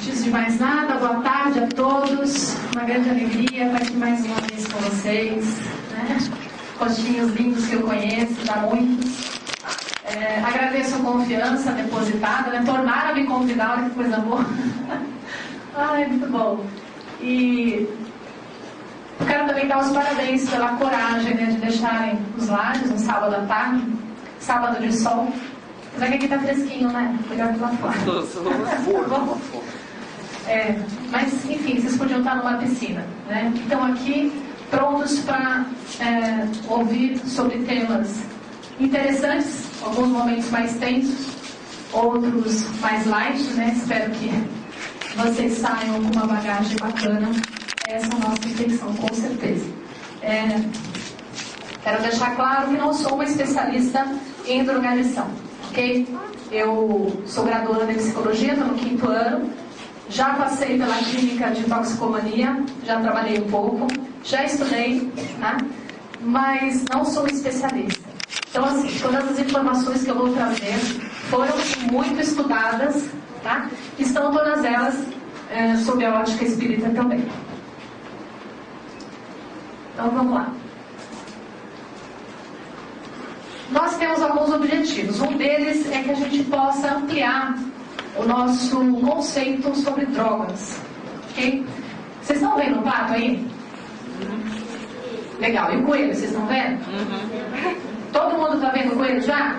Antes de mais nada, boa tarde a todos. Uma grande alegria estar aqui mais uma vez com vocês, né? Rostinhos lindos que eu conheço, já muitos. Agradeço a confiança depositada, né? Tornaram a me convidar, olha que coisa boa. Ai, muito bom. E quero também dar os parabéns pela coragem, né, de deixarem os lares no sábado à tarde, sábado de sol. Mas aqui está fresquinho, né? Cuidado lá fora. Mas, enfim, vocês podiam estar numa piscina, né? Estão aqui prontos para ouvir sobre temas interessantes, alguns momentos mais tensos, outros mais light, né? Espero que vocês saiam com uma bagagem bacana. Essa é a nossa intenção, com certeza. Quero deixar claro que não sou uma especialista em drogadição, ok? Eu sou graduanda em psicologia, estou no 5º ano, já passei pela clínica de toxicomania, já trabalhei um pouco, já estudei, tá? Mas não sou especialista. Então, assim, todas as informações que eu vou trazer foram muito estudadas, tá? Estão todas elas sob a ótica espírita também. Então, vamos lá. Nós temos alguns objetivos. Um deles é que a gente possa ampliar o nosso conceito sobre drogas. Ok? Vocês estão vendo o pato aí? Legal. E o coelho, vocês estão vendo? Todo mundo está vendo o coelho já?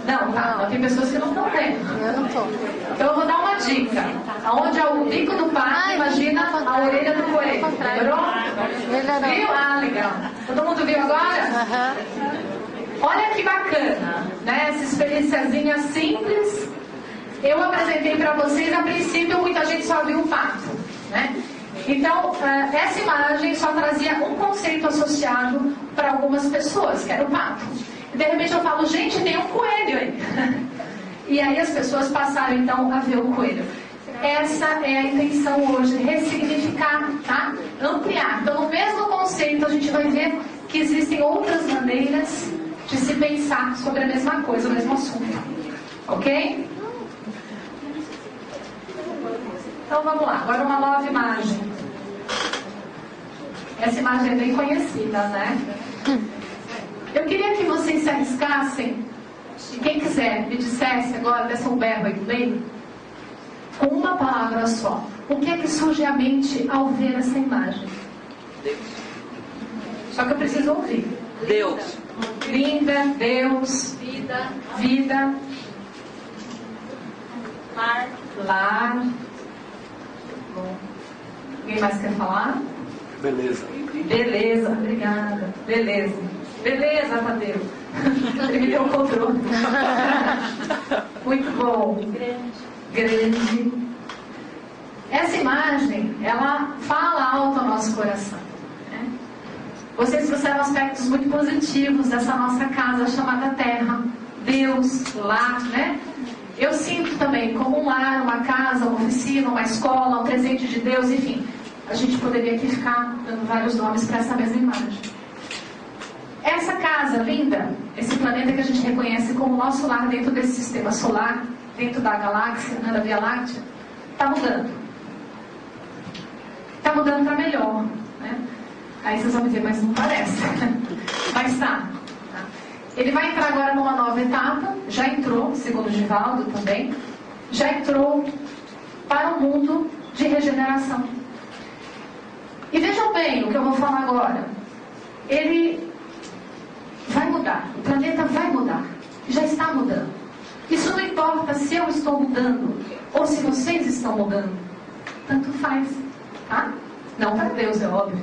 Não, tá. Não, tem pessoas que não estão vendo. Eu não estou. Então eu vou dar uma dica. Onde é o bico do pato, imagina a orelha do coelho. Melhorou? Viu? Ah, legal. Todo mundo viu agora? Olha que bacana, né? Essa experienciazinha simples. Eu apresentei para vocês, a princípio muita gente só viu o pato, né? Então, essa imagem só trazia um conceito associado para algumas pessoas, que era o pato. E de repente eu falo, gente, tem um coelho aí. E aí as pessoas passaram então a ver o coelho. Essa é a intenção hoje, ressignificar, tá? Ampliar. Então, no mesmo conceito, a gente vai ver que existem outras maneiras de se pensar sobre a mesma coisa, o mesmo assunto. Ok? Então vamos lá, agora uma nova imagem. Essa imagem é bem conhecida, né? Eu queria que vocês se arriscassem, e quem quiser me dissesse agora, dessa um berro aí do meio, com uma palavra só. O que é que surge à mente ao ver essa imagem? Deus. Só que eu preciso ouvir. Deus. Linda, Deus, vida, lar. Bom. Alguém mais quer falar? Beleza. Beleza, obrigada. Beleza, Tadeu. Ele me deu o controle. Muito bom. Grande. Essa imagem, ela fala alto ao nosso coração. Vocês trouxeram aspectos muito positivos dessa nossa casa chamada Terra. Deus, lar, né? Eu sinto também como um lar, uma casa, uma oficina, uma escola, um presente de Deus, enfim. A gente poderia aqui ficar dando vários nomes para essa mesma imagem. Essa casa linda, esse planeta que a gente reconhece como nosso lar dentro desse sistema solar, dentro da galáxia, né, da Via Láctea, está mudando. Está mudando para melhor, né? Aí vocês vão dizer, mas não parece. Mas tá. Ele vai entrar agora numa nova etapa, já entrou, segundo o Givaldo também, já entrou para um mundo de regeneração. E vejam bem o que eu vou falar agora. Ele vai mudar, o planeta vai mudar, já está mudando. Isso não importa se eu estou mudando ou se vocês estão mudando. Tanto faz, tá? Não para Deus, é óbvio.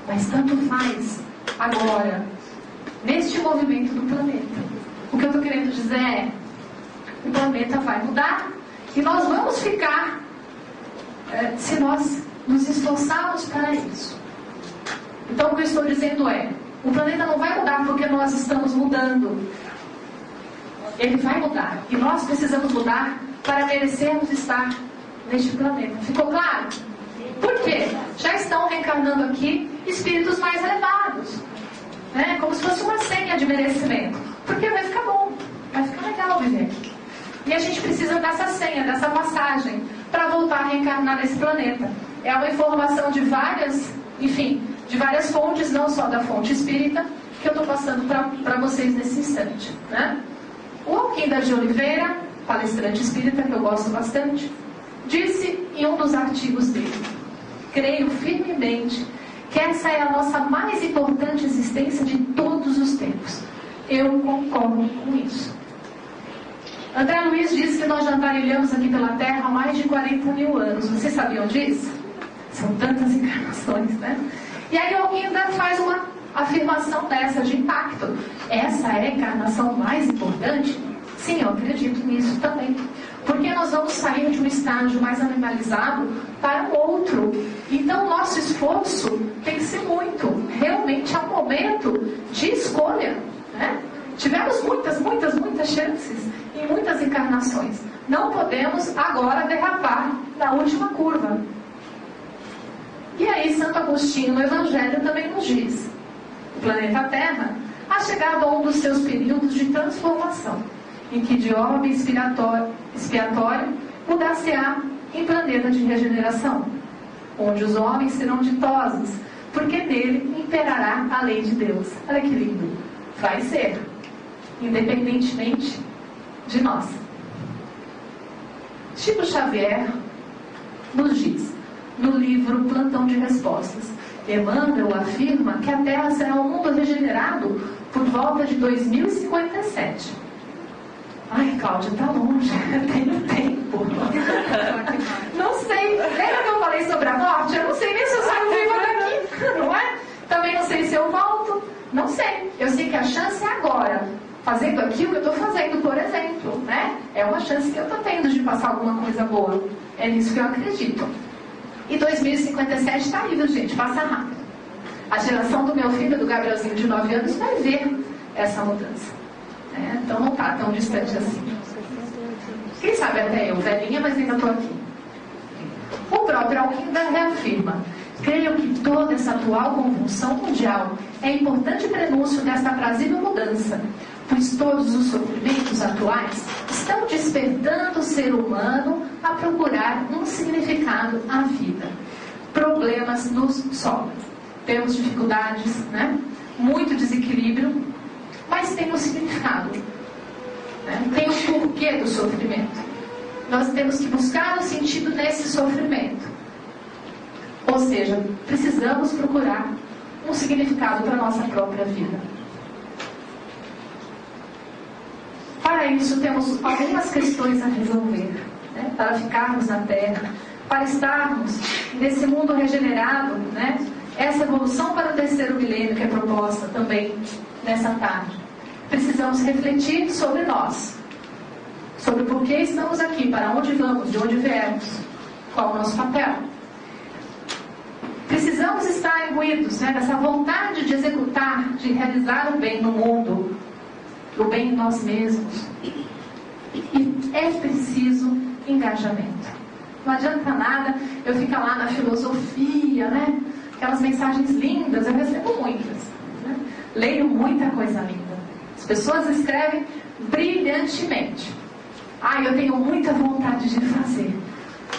Mas tanto faz agora, neste movimento do planeta. O que eu estou querendo dizer é, o planeta vai mudar e nós vamos ficar, se nós nos esforçarmos para isso. Então o que eu estou dizendo é, o planeta não vai mudar porque nós estamos mudando. Ele vai mudar. E nós precisamos mudar para merecermos estar neste planeta. Ficou claro? Por quê? Já estão reencarnando aqui espíritos mais elevados, né? Como se fosse uma senha de merecimento. Porque vai ficar bom, vai ficar legal viver aqui. E a gente precisa dessa senha, dessa passagem, para voltar reencarnar nesse planeta. É uma informação de várias fontes, não só da fonte espírita, que eu estou passando para vocês nesse instante, né? O Alquinda de Oliveira, palestrante espírita que eu gosto bastante, disse em um dos artigos dele: creio firmemente que essa é a nossa mais importante existência de todos os tempos. Eu concordo com isso. André Luiz diz que nós já andarilhamos aqui pela Terra há mais de 40 mil anos. Vocês sabiam disso? São tantas encarnações, né? E aí alguém ainda faz uma afirmação dessa de impacto. Essa é a encarnação mais importante? Sim, eu acredito nisso também. Porque nós vamos sair de um estágio mais animalizado para o outro. Então, o nosso esforço tem que ser muito. Realmente é um momento de escolha, né? Tivemos muitas chances em muitas encarnações. Não podemos agora derrapar na última curva. E aí, Santo Agostinho, no Evangelho, também nos diz: o planeta Terra ha chegado a um dos seus períodos de transformação, em que de orbe expiatório mudar-se-á em planeta de regeneração, onde os homens serão ditosos, porque nele imperará a lei de Deus. Olha que lindo. Vai ser, independentemente de nós. Chico Xavier nos diz, no livro Plantão de Respostas, Emmanuel afirma que a Terra será um mundo regenerado por volta de 2057. Ai, Cláudia, tá longe, tenho tempo. Não sei, lembra que eu falei sobre a morte? Eu não sei nem se eu saio viva daqui, não é? Também não sei se eu volto, não sei. Eu sei que a chance é agora, fazendo aquilo que eu estou fazendo, por exemplo, né? É uma chance que eu estou tendo de passar alguma coisa boa. É nisso que eu acredito. E 2057 está aí, viu, gente? Passa rápido. A geração do meu filho, do Gabrielzinho de 9 anos, vai ver essa mudança. Então não está tão distante assim. Quem sabe até eu, velhinha, mas ainda estou aqui. O próprio Alquinda reafirma: creio que toda essa atual convulsão mundial é importante prenúncio desta aprazível mudança, pois todos os sofrimentos atuais estão despertando o ser humano a procurar um significado à vida. Problemas nos sobram. Temos dificuldades, né? Muito desequilíbrio, mas tem um significado, né? Tem um porquê do sofrimento. Nós temos que buscar um sentido nesse sofrimento. Ou seja, precisamos procurar um significado para a nossa própria vida. Para isso, temos algumas questões a resolver, né? Para ficarmos na Terra, para estarmos nesse mundo regenerado, né? Essa evolução para o terceiro milênio que é proposta também nessa tarde. Precisamos refletir sobre nós, sobre por que estamos aqui, para onde vamos, de onde viemos, qual é o nosso papel. Precisamos estar imbuídos, né, dessa vontade de executar, de realizar o bem no mundo, o bem em nós mesmos. E é preciso engajamento. Não adianta nada eu ficar lá na filosofia, né? Aquelas mensagens lindas, eu recebo muitas, né? Leio muita coisa linda. As pessoas escrevem brilhantemente. Eu tenho muita vontade de fazer,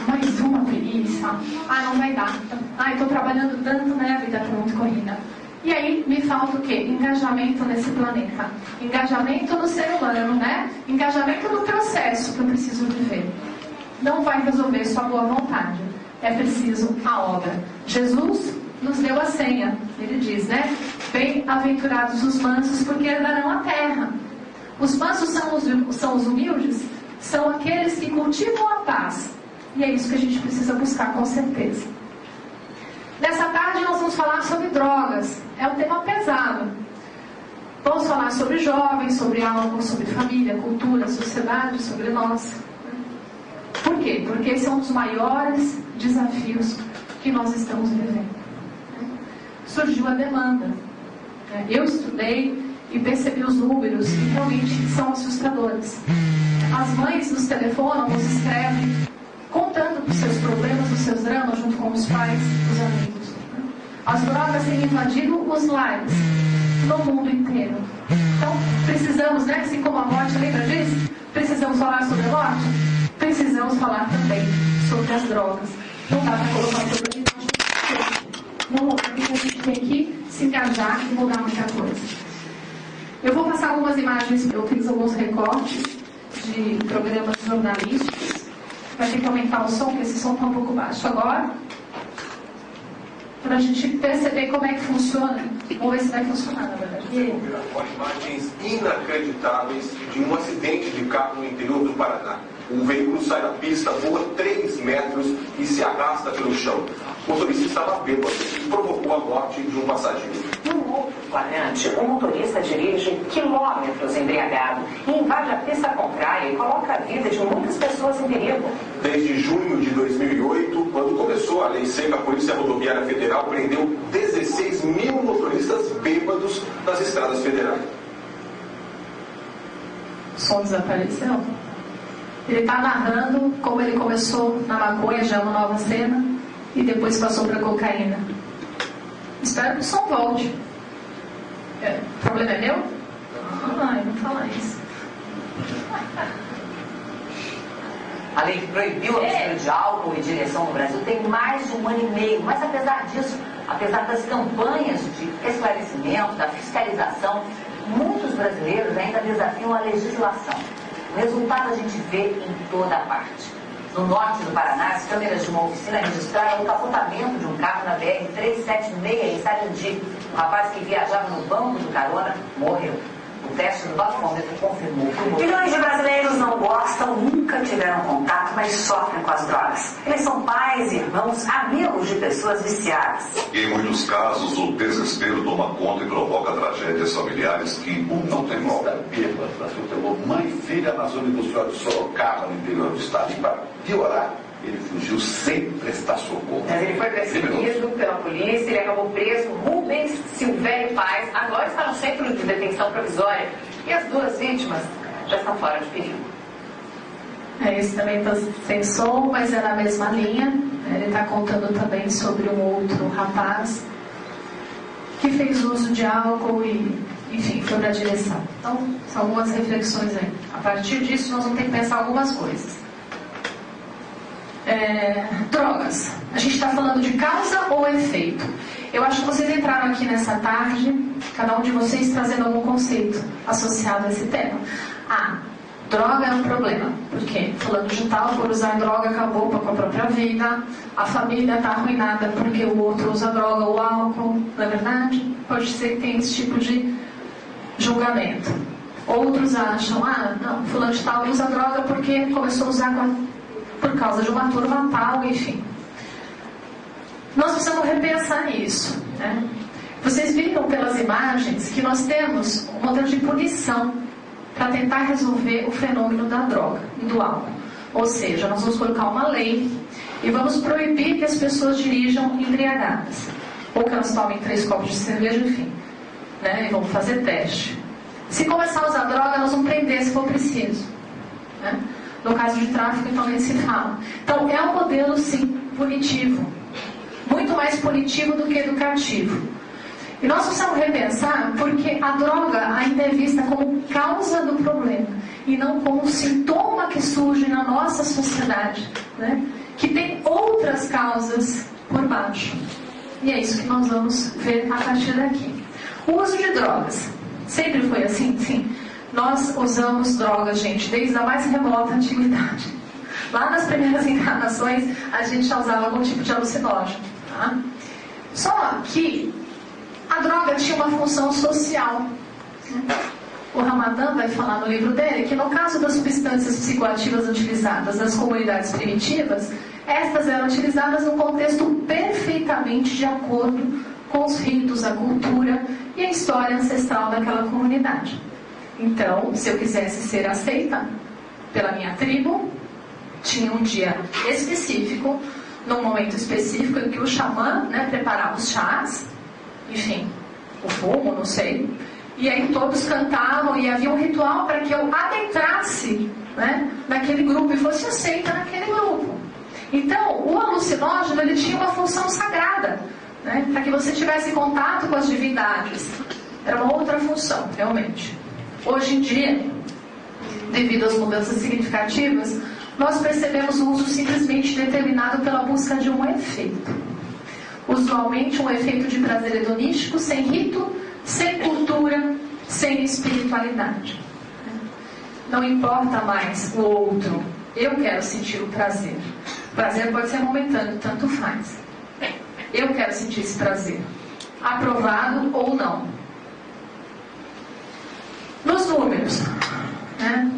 mais uma preguiça. Não vai dar. Estou trabalhando tanto, né? A vida está muito corrida. E aí me falta o quê? Engajamento nesse planeta. Engajamento no ser humano, né? Engajamento no processo que eu preciso viver. Não vai resolver só a boa vontade. É preciso a obra. Jesus nos deu a senha. Ele diz, né? Bem-aventurados os mansos, porque herdarão a terra. Os mansos são os humildes, são aqueles que cultivam a paz. E é isso que a gente precisa buscar, com certeza. Nessa tarde nós vamos falar sobre drogas. É um tema pesado. Vamos falar sobre jovens, sobre álcool, sobre família, cultura, sociedade, sobre nós. Por quê? Porque esse é um dos maiores desafios que nós estamos vivendo. Surgiu a demanda. Eu estudei e percebi os números que realmente são assustadores. As mães nos telefonam, nos escrevem, contando dos seus problemas, dos seus dramas, junto com os pais, os amigos. As drogas têm invadido os lares no mundo inteiro. Então, precisamos, né, assim como a morte, lembra disso? Precisamos falar sobre a morte? Precisamos falar também sobre as drogas. Não dá para colocar o problema não, a gente tem que se engajar e mudar muita coisa. Eu vou passar algumas imagens, eu fiz alguns recortes de programas jornalísticos. Vai ter que aumentar o som, porque esse som está um pouco baixo agora. Para a gente perceber como é que funciona. Vamos ver se vai funcionar, na verdade. Com imagens inacreditáveis de um acidente de carro no interior do Paraná. O veículo sai da pista, voa 3 metros e se arrasta pelo chão. O motorista estava bêbado e provocou a morte de um passageiro. Num outro flagrante, o motorista dirige quilômetros embriagado e invade a pista contrária e coloca a vida de muitas pessoas em perigo. Desde junho de 2008, quando começou a lei seca, a Polícia Rodoviária Federal prendeu 16 mil motoristas bêbados nas estradas federais. O som desapareceu. Ele está narrando como ele começou na maconha, já é uma nova cena, e depois passou para cocaína. Espero que o som volte. O problema é meu? Ai, não fala isso. A lei que proibiu a mistura de álcool e direção no Brasil tem mais de 1 ano e meio, mas apesar disso, apesar das campanhas de esclarecimento, da fiscalização, muitos brasileiros ainda desafiam a legislação. O resultado a gente vê em toda a parte. No norte do Paraná, as câmeras de uma oficina registraram o capotamento de um carro na BR-376 em Sarandi. Um rapaz que viajava no banco do carona morreu. O teste do bafômetro confirmou que o motorista... Milhões de brasileiros não gostam, nunca tiveram contato, mas sofrem com as drogas. Eles são pais, irmãos, amigos de pessoas viciadas. E em muitos casos, o desespero toma conta e provoca tragédias familiares que não tem volta. Bêbado, atropelou mãe e filha na zona industrial de Sorocaba, no interior do estado. E para piorar, ele fugiu sem prestar socorro. Mas ele foi perseguido pela polícia, ele acabou preso. Rubens Silvério Paz agora está no centro de detenção provisória. E as 2 vítimas já estão fora de perigo. Esse também está sem som, mas é na mesma linha. Ele está contando também sobre um outro rapaz que fez uso de álcool e, enfim, foi na direção. Então, são algumas reflexões aí. A partir disso, nós vamos ter que pensar algumas coisas. Drogas. A gente está falando de causa ou efeito? Eu acho que vocês entraram aqui nessa tarde, cada um de vocês trazendo algum conceito associado a esse tema. Droga é um problema, porque falando de tal, por usar droga acabou com a própria vida, a família está arruinada porque o outro usa droga ou álcool, não é verdade? Pode ser que tenha esse tipo de julgamento. Outros acham, não, fulano de tal usa droga porque começou a usar por causa de uma turma tal, enfim. Nós precisamos repensar nisso, né? Vocês viram pelas imagens que nós temos um modelo de punição para tentar resolver o fenômeno da droga e do álcool. Ou seja, nós vamos colocar uma lei e vamos proibir que as pessoas dirijam embriagadas. Ou que elas tomem 3 copos de cerveja, enfim. Né? E vamos fazer teste. Se começar a usar droga, nós vamos prender se for preciso. Né? No caso de tráfico, então, nem se fala. Então, é um modelo, sim, punitivo. Muito mais punitivo do que educativo. E nós precisamos repensar porque a droga ainda é vista como causa do problema e não como sintoma que surge na nossa sociedade, né? Que tem outras causas por baixo. E é isso que nós vamos ver a partir daqui. O uso de drogas. Sempre foi assim? Sim. Nós usamos drogas, gente, desde a mais remota antiguidade. Lá nas primeiras encarnações, a gente já usava algum tipo de alucinógeno. Tá? Só que a droga tinha uma função social. O Ramadan vai falar no livro dele que no caso das substâncias psicoativas utilizadas nas comunidades primitivas, estas eram utilizadas num contexto perfeitamente de acordo com os ritos, a cultura e a história ancestral daquela comunidade. Então, se eu quisesse ser aceita pela minha tribo, tinha um dia específico, num momento específico em que o xamã, né, preparava os chás, enfim, o fumo, não sei, e aí todos cantavam e havia um ritual para que eu adentrasse, né, naquele grupo e fosse aceita naquele grupo. Então, o alucinógeno, ele tinha uma função sagrada, né, para que você tivesse contato com as divindades. Era uma outra função, realmente. Hoje em dia, devido às mudanças significativas, nós percebemos o uso simplesmente determinado dominado pela busca de um efeito. Usualmente um efeito de prazer hedonístico, sem rito, sem cultura, sem espiritualidade. Não importa mais o outro, eu quero sentir o prazer. O prazer pode ser momentâneo, tanto faz. Eu quero sentir esse prazer, aprovado ou não. Nos números, né?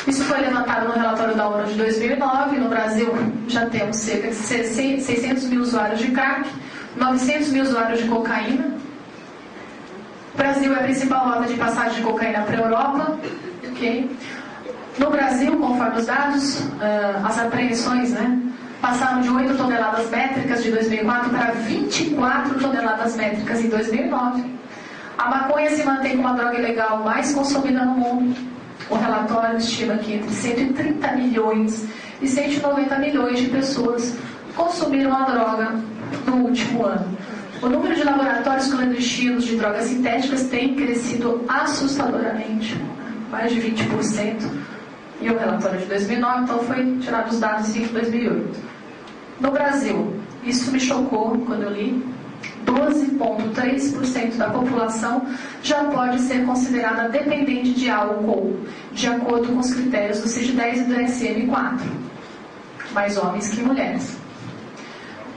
Isso foi levantado no relatório da ONU de 2009. No Brasil já temos cerca de 600 mil usuários de crack, 900 mil usuários de cocaína. O Brasil é a principal rota de passagem de cocaína para a Europa. Okay. No Brasil, conforme os dados, as apreensões, né, passaram de 8 toneladas métricas de 2004 para 24 toneladas métricas em 2009. A maconha se mantém como a droga ilegal mais consumida no mundo. O relatório estima que entre 130 milhões e 190 milhões de pessoas consumiram a droga no último ano. O número de laboratórios clandestinos de drogas sintéticas tem crescido assustadoramente, mais de 20%. E o relatório de 2009, então, foi tirado os dados em 2008. No Brasil, isso me chocou quando eu li. 12,3% da população já pode ser considerada dependente de álcool, de acordo com os critérios do CID-10 e do DSM-4. Mais homens que mulheres.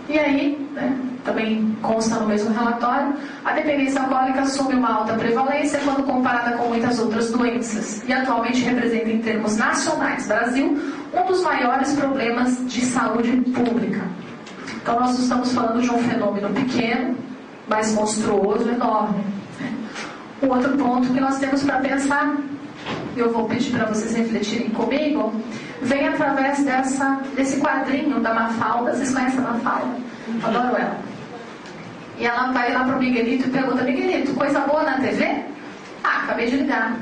E aí, né, também consta no mesmo relatório, a dependência alcoólica assume uma alta prevalência quando comparada com muitas outras doenças e atualmente representa, em termos nacionais, Brasil, um dos maiores problemas de saúde pública. Então nós estamos falando de um fenômeno pequeno, mas monstruoso, enorme. O outro ponto que nós temos para pensar, eu vou pedir para vocês refletirem comigo, vem através desse quadrinho da Mafalda. Vocês conhecem a Mafalda? Adoro ela. E ela vai lá para o Miguelito e pergunta: Miguelito, coisa boa na TV? Ah, acabei de ligar.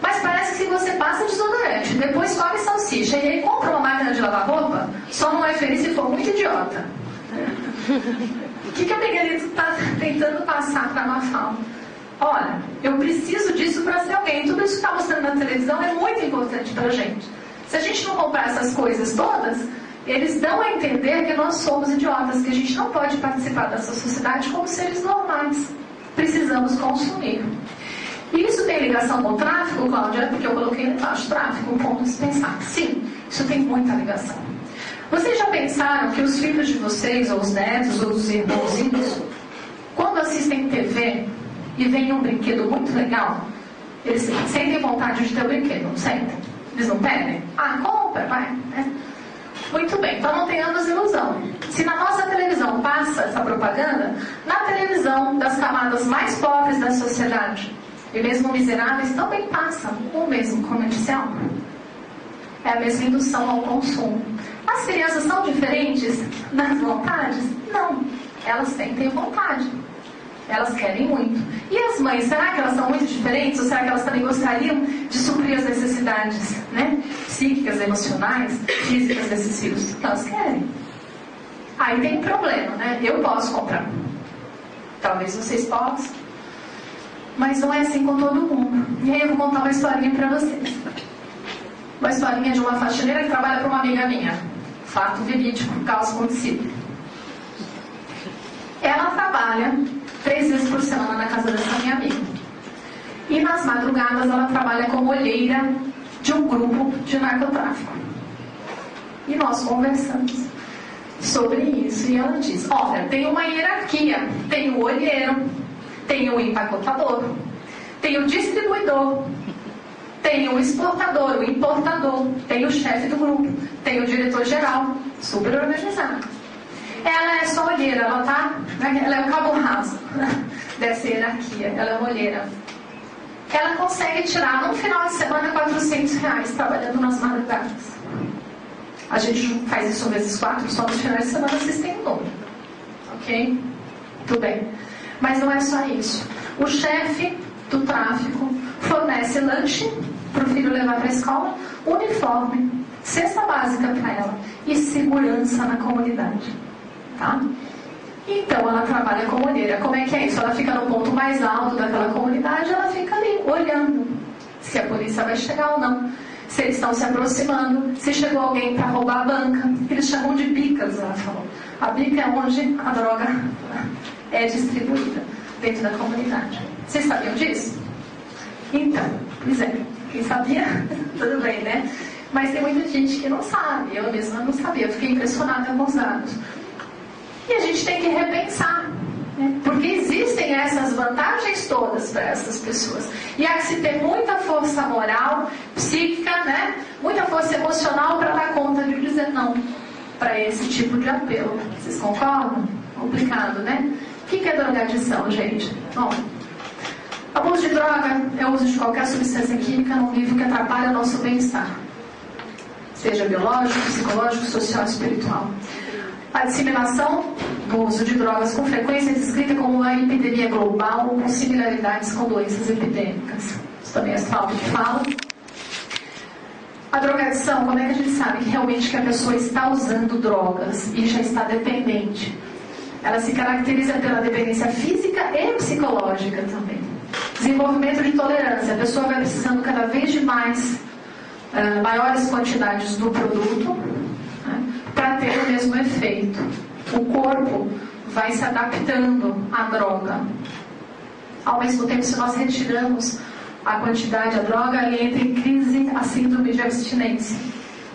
Mas parece que se você passa desodorante, depois come salsicha e aí compra uma máquina de lavar roupa, só não é feliz se for muito idiota. O que o Miguelito está tentando passar para a Mafalda? Olha, eu preciso disso para ser alguém. Tudo isso que está mostrando na televisão é muito importante para a gente. Se a gente não comprar essas coisas todas, eles dão a entender que nós somos idiotas, que a gente não pode participar dessa sociedade como seres normais. Precisamos consumir. E isso tem ligação com o tráfico, Cláudia? Porque eu coloquei embaixo tráfico, um ponto de se pensar. Sim, isso tem muita ligação. Vocês já pensaram que os filhos de vocês, ou os netos, ou os irmãozinhos, quando assistem TV e veem um brinquedo muito legal, eles sentem vontade de ter o brinquedo, não sentem? Eles não pedem? Ah, compra, vai. Né? Muito bem, então não tenhamos ilusão. Se na nossa televisão passa essa propaganda, na televisão das camadas mais pobres da sociedade, e mesmo miseráveis, também passam o mesmo comercial. É a mesma indução ao consumo. As crianças são diferentes das vontades? Não. Elas sentem vontade. Elas querem muito. E as mães, será que elas são muito diferentes? Ou será que elas também gostariam de suprir as necessidades, né, psíquicas, emocionais, físicas desses filhos? Elas querem. Aí tem problema, né? Eu posso comprar. Talvez vocês possam. Mas não é assim com todo mundo. E aí eu vou contar uma historinha para vocês. Uma historinha de uma faxineira que trabalha para uma amiga minha. Fato verídico, caso acontecido. Ela trabalha 3 vezes por semana na casa dessa minha amiga. E nas madrugadas ela trabalha como olheira de um grupo de narcotráfico. E nós conversamos sobre isso. E ela diz: olha, tem uma hierarquia. Tem o olheiro, tem o empacotador, tem o distribuidor, tem o exportador, o importador, tem o chefe do grupo, tem o diretor-geral, super organizado. Ela é só olheira, ela é o cabo raso dessa hierarquia, ela é uma olheira. Ela consegue tirar num final de semana R$400 trabalhando nas madrugadas. A gente faz isso vezes 4, só nos finais de semana vocês têm um número. Ok? Tudo bem. Mas não é só isso. O chefe do tráfico fornece lanche para o filho levar para a escola, uniforme, cesta básica para ela e segurança na comunidade. Tá? Então ela trabalha como olheira. Como é que é isso? Ela fica no ponto mais alto daquela comunidade, ela fica ali olhando se a polícia vai chegar ou não. se eles estão se aproximando, se chegou alguém para roubar a banca. Eles chamam de bicas, ela falou. A bica é onde a droga é distribuída dentro da comunidade. Vocês sabiam disso? Então, pois é, quem sabia, tudo bem, né? Mas tem muita gente que não sabe, eu mesma não sabia, eu fiquei impressionada com os dados. E a gente tem que repensar, né? Porque existem essas vantagens todas para essas pessoas. E há que se ter muita força moral, psíquica, né? Muita força emocional para dar conta de dizer não para esse tipo de apelo. Vocês concordam? Complicado, né? O que é drogadição, gente? Bom, abuso de droga é o uso de qualquer substância química num nível que atrapalha o nosso bem-estar, seja biológico, psicológico, social, espiritual. A disseminação do uso de drogas com frequência é descrita como uma epidemia global com similaridades com doenças epidêmicas. Isso também é falta de fala. A drogadição, como é que a gente sabe que realmente que a pessoa está usando drogas e já está dependente? Ela se caracteriza pela dependência física e psicológica também. Desenvolvimento de tolerância. A pessoa vai precisando cada vez de maiores quantidades do produto, né, para ter o mesmo efeito. O corpo vai se adaptando à droga. Ao mesmo tempo, se nós retiramos a quantidade da droga, ele entra em crise, a síndrome de abstinência,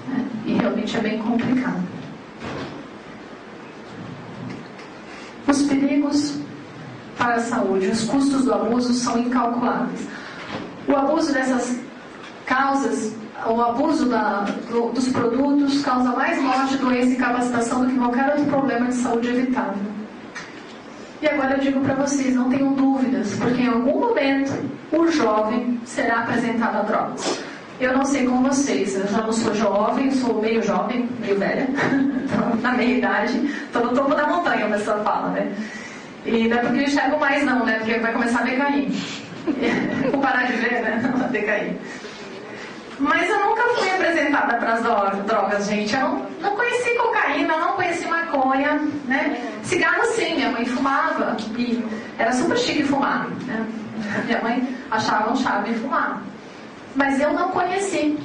né, e realmente é bem complicado. Os perigos para a saúde, os custos do abuso são incalculáveis. O abuso dessas causas, o abuso dos produtos causa mais morte, doença e incapacitação do que qualquer outro problema de saúde evitável. E agora eu digo para vocês, não tenham dúvidas, porque em algum momento o jovem será apresentado a drogas. Eu não sei com vocês, eu já não sou jovem, sou meio jovem, meio velha, na meia idade, estou no topo da montanha, a pessoa fala, né? E não é porque eu enxergo mais não, né? Porque vai começar a decair. Vou parar de ver, né? Não vai decair. Mas eu nunca fui apresentada para as drogas, gente. Eu não conheci cocaína, eu não conheci maconha, né? Cigarro sim, minha mãe fumava e era super chique fumar, né? Minha mãe achava um charme fumar. Mas eu não conheci.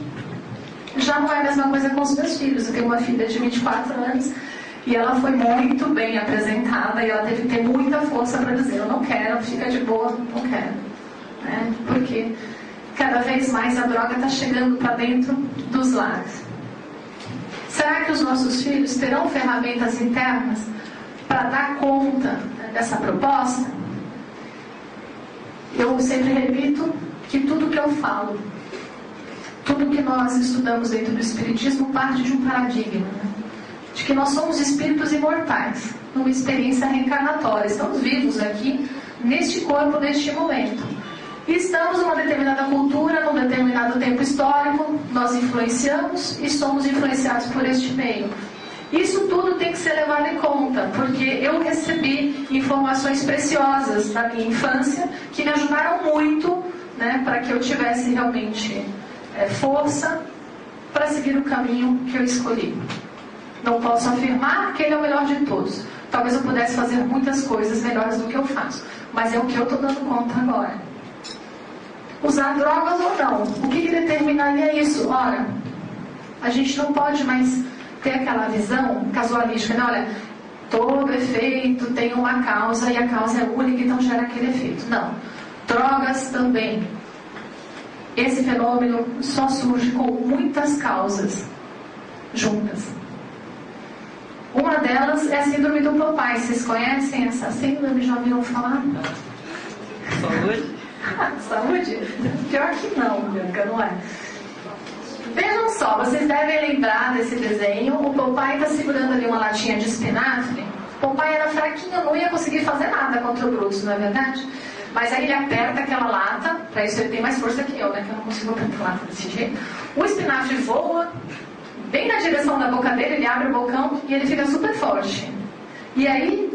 Já não é a mesma coisa com os meus filhos. Eu tenho uma filha de 24 anos e ela foi muito bem apresentada e ela teve que ter muita força para dizer: eu não quero, fica de boa, não quero, né? Porque cada vez mais a droga está chegando para dentro dos lares. Será que os nossos filhos terão ferramentas internas para dar conta dessa proposta? Eu sempre repito que tudo que eu falo, tudo que nós estudamos dentro do Espiritismo parte de um paradigma, né? De que nós somos espíritos imortais, numa experiência reencarnatória. Estamos vivos aqui, neste corpo, neste momento. E estamos numa determinada cultura, num determinado tempo histórico, nós influenciamos e somos influenciados por este meio. Isso tudo tem que ser levado em conta, porque eu recebi informações preciosas da minha infância que me ajudaram muito, né, para que eu tivesse realmente força para seguir o caminho que eu escolhi. Não posso afirmar que ele é o melhor de todos. Talvez eu pudesse fazer muitas coisas melhores do que eu faço, mas é o que eu estou dando conta agora. Usar drogas ou não, o que determinaria isso? Ora, a gente não pode mais ter aquela visão casualística, né? Olha, todo efeito tem uma causa e a causa é única, então gera aquele efeito. Não. Drogas também. Esse fenômeno só surge com muitas causas juntas. Uma delas é a síndrome do papai. Vocês conhecem essa síndrome? Já ouviram falar? Saúde? Saúde? Pior que não, Bianca, não é? Vejam só, vocês devem lembrar desse desenho. O papai está segurando ali uma latinha de espinafre. O papai era fraquinho, não ia conseguir fazer nada contra o Brutus, não é verdade? Mas aí ele aperta aquela lata, para isso ele tem mais força que eu, né? Que eu não consigo apertar a lata desse jeito. O espinafre voa bem na direção da boca dele, ele abre o bocão e ele fica super forte. E aí,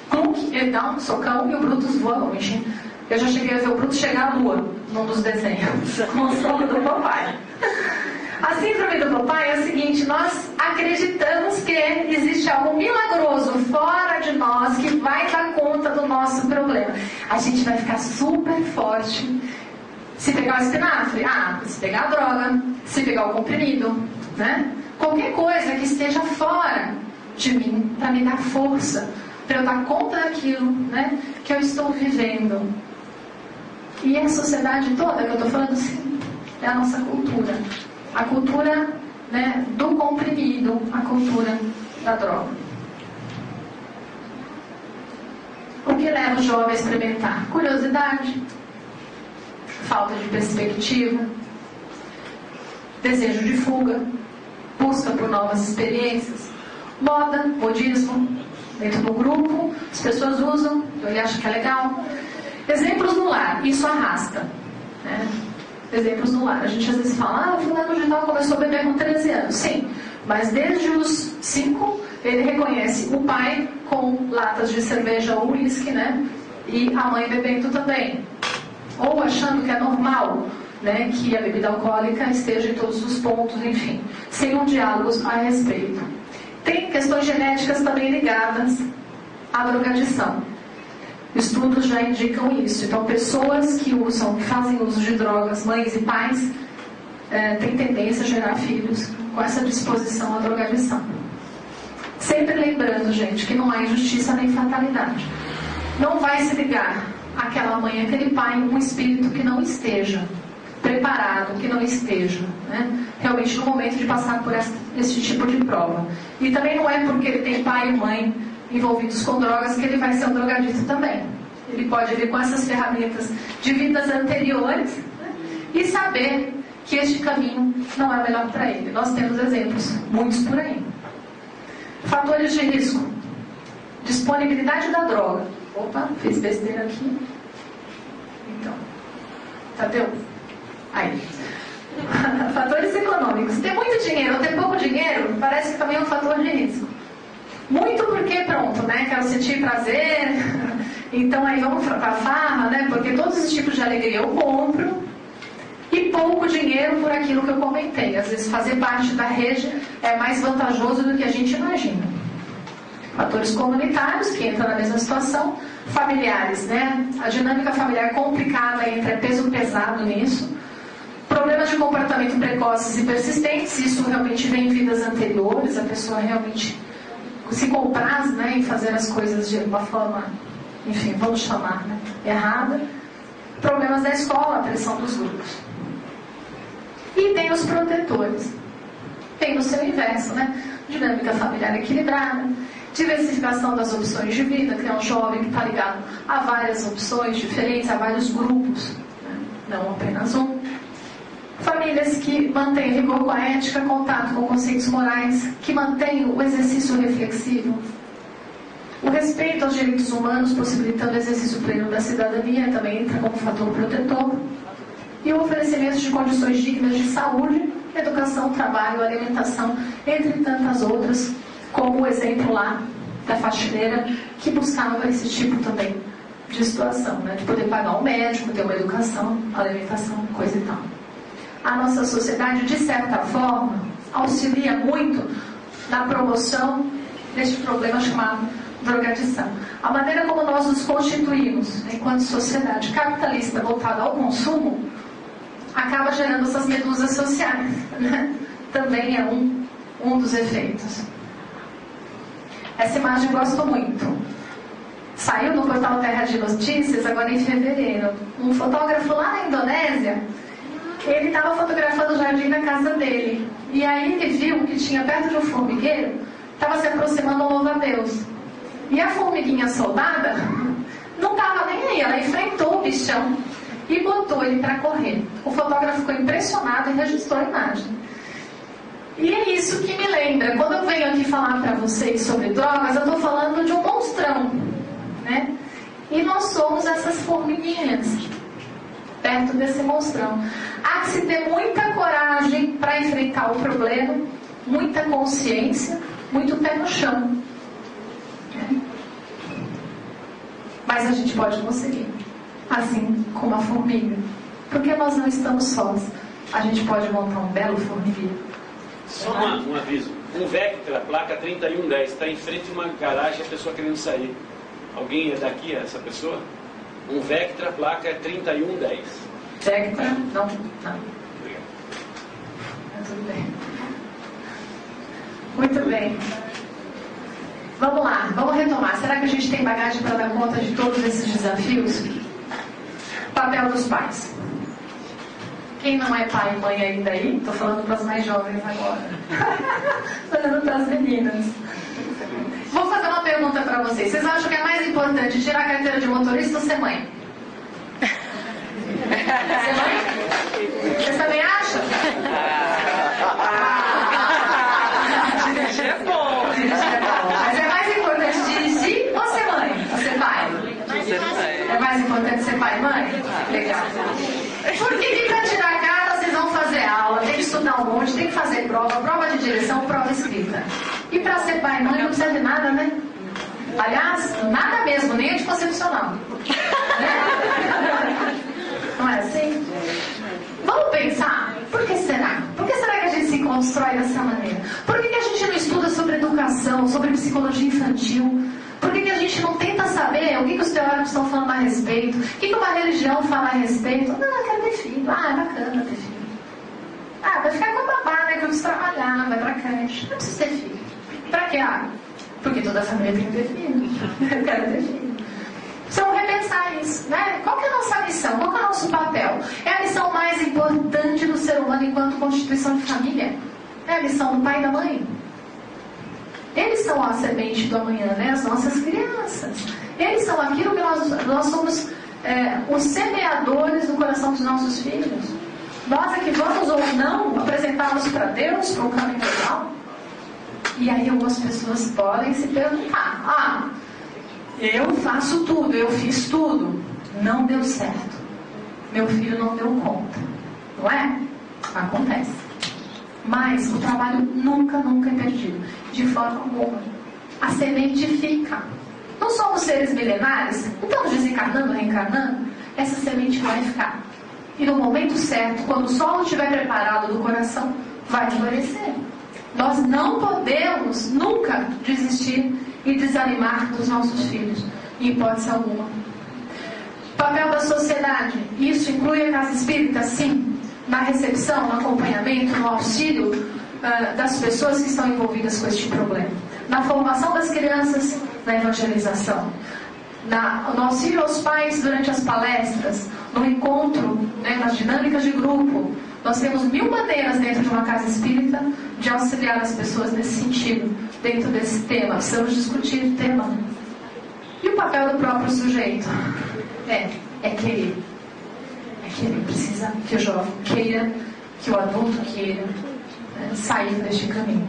clunk, ele dá um socão e o Brutus voa longe. Eu já cheguei a ver o Brutus chegar à lua, num dos desenhos, com o soco do papai. A síndrome do papai é o seguinte: nós acreditamos que existe algo milagroso fora de nós que vai dar conta do nosso problema. A gente vai ficar super forte se pegar o espinafre. Se pegar a droga, se pegar o comprimido, né? Qualquer coisa que esteja fora de mim, para me dar força, para eu dar conta daquilo, né, que eu estou vivendo. E a sociedade toda que eu estou falando, sim, é a nossa cultura. A cultura, né, do comprimido, a cultura da droga. O que leva o jovem a experimentar? Curiosidade, falta de perspectiva, desejo de fuga, busca por novas experiências, moda, modismo, dentro do grupo, as pessoas usam, ele acha que é legal. Exemplos no lar, isso arrasta, né? Exemplos no lar, a gente às vezes fala, o fulano de tal começou a beber com 13 anos, sim, mas desde os 5 ele reconhece o pai com latas de cerveja ou uísque, né? E a mãe bebendo também, ou achando que é normal, né, que a bebida alcoólica esteja em todos os pontos, enfim, sem um diálogo a respeito. Tem questões genéticas também ligadas à drogadição. Estudos já indicam isso. Então, pessoas que fazem uso de drogas, mães e pais, têm tendência a gerar filhos com essa disposição à drogadição. Sempre lembrando, gente, que não há injustiça nem fatalidade. Não vai se ligar àquela mãe, àquele pai, um espírito que não esteja preparado, que não esteja, né, realmente no momento de passar por esse tipo de prova. E também não é porque ele tem pai e mãe envolvidos com drogas que ele vai ser um drogadito também. Ele pode vir com essas ferramentas de vidas anteriores, né, e saber que este caminho não é melhor para ele. Nós temos exemplos, muitos por aí. Fatores de risco. Disponibilidade da droga. Opa, fiz besteira aqui. Então, Tadeu? Aí. Fatores econômicos. Ter muito dinheiro ou ter pouco dinheiro parece que também é um fator de risco. Muito porque, pronto, né? Quero sentir prazer. Então aí vamos para a farra, né? Porque todos os tipos de alegria eu compro. E pouco dinheiro por aquilo que eu comentei. Às vezes fazer parte da rede é mais vantajoso do que a gente imagina. Fatores comunitários, que entram na mesma situação. Familiares, né? A dinâmica familiar complicada entra peso pesado nisso. Problemas de comportamento precoces e persistentes, isso realmente vem em vidas anteriores, a pessoa realmente se compraz, né, em fazer as coisas de uma forma, enfim, vamos chamar, né, errada. Problemas da escola, a pressão dos grupos. E tem os protetores. Tem no seu inverso, né? Dinâmica familiar equilibrada, diversificação das opções de vida, que é um jovem que está ligado a várias opções diferentes, a vários grupos, né? Não apenas um. Famílias que mantêm rigor com a ética, contato com conceitos morais, que mantêm o exercício reflexivo. O respeito aos direitos humanos, possibilitando o exercício pleno da cidadania, também entra como fator protetor. E o oferecimento de condições dignas de saúde, educação, trabalho, alimentação, entre tantas outras, como o exemplo lá da faxineira, que buscava esse tipo também de situação, né? De poder pagar um médico, ter uma educação, alimentação, coisa e tal. A nossa sociedade, de certa forma, auxilia muito na promoção deste problema chamado drogadição. A maneira como nós nos constituímos enquanto sociedade capitalista voltada ao consumo acaba gerando essas medusas sociais, né? Também é um dos efeitos. Essa imagem eu gosto muito. Saiu no portal Terra de Notícias agora em fevereiro. Um fotógrafo lá na Indonésia, ele estava fotografando o jardim da casa dele. E aí ele viu que tinha perto de um formigueiro, estava se aproximando um louva-a-Deus. E a formiguinha soldada não estava nem aí, ela enfrentou o bichão e botou ele para correr. O fotógrafo ficou impressionado e registrou a imagem. E é isso que me lembra. Quando eu venho aqui falar para vocês sobre drogas, eu estou falando de um monstrão, né? E nós somos essas formiguinhas perto desse monstrão. Há que se ter muita coragem para enfrentar o problema, muita consciência, muito pé no chão. Mas a gente pode conseguir, assim como a formiga, porque nós não estamos sós. A gente pode montar um belo formigueiro. Só um aviso. Um Vectra, placa 3110, está em frente a uma garagem, a pessoa querendo sair. Alguém é daqui, essa pessoa? Um Vectra, placa 3110. Vectra? Não. Obrigado. tudo bem. Muito bem. Vamos lá, vamos retomar. Será que a gente tem bagagem para dar conta de todos esses desafios? Papel dos pais. Quem não é pai e mãe ainda aí? Estou falando para as mais jovens agora. Falando para as meninas. Vou fazer uma pergunta para vocês. Vocês acham que é mais importante tirar a carteira de motorista ou ser mãe? Ser mãe? Vocês também acham? Dirigir é bom. Mas é mais importante dirigir ou ser mãe? Ou ser pai? É mais importante ser pai e mãe? Legal. Por que para tirar a carta vocês vão fazer aula, tem que estudar um monte, tem que fazer prova de direção, prova escrita? E para ser pai e mãe não precisa de nada, né? Aliás, nada mesmo, nem anticoncepcional. Não é assim? Vamos pensar, por que será? Por que será que a gente se constrói dessa maneira? Por que a gente não estuda sobre educação, sobre psicologia infantil? Por que a gente não tenta saber o que os teóricos estão falando a respeito? O que uma religião fala a respeito? Não, eu quero ter filho. Ah, é bacana ter filho. Ah, vai ficar com a babá, né? Que eu preciso trabalhar, vai pra creche. Não preciso ter filho. Pra quê? Ah, porque toda a família tem que ter filho. Eu quero ter filho. Precisamos repensar isso, né? Qual que é a nossa missão? Qual que é o nosso papel? É a missão mais importante do ser humano enquanto constituição de família? É a missão do pai e da mãe? Eles são a semente do amanhã, né? As nossas crianças. Eles são aquilo que nós somos os semeadores do coração dos nossos filhos. Nós é que vamos ou não apresentá-los para Deus, para um caminho legal. E aí algumas pessoas podem se perguntar: ah, eu faço tudo, eu fiz tudo, não deu certo. Meu filho não deu conta. Não é? Acontece. Mas o trabalho nunca é perdido. De forma alguma. A semente fica. Não somos seres milenares? Não estamos desencarnando, reencarnando? Essa semente vai ficar. E no momento certo, quando o solo estiver preparado do coração, vai florescer. Nós não podemos nunca desistir e desanimar dos nossos filhos, em hipótese alguma. Papel da sociedade. Isso inclui a casa espírita? Sim. Na recepção, no acompanhamento, no auxílio das pessoas que estão envolvidas com este problema. Na formação das crianças, na evangelização. No auxílio aos pais durante as palestras, no encontro, né, nas dinâmicas de grupo. Nós temos 1000 maneiras dentro de uma casa espírita de auxiliar as pessoas nesse sentido, dentro desse tema. Precisamos discutir o tema. E o papel do próprio sujeito? É querer. Que ele precisa que o jovem queira, que o adulto queira sair deste caminho.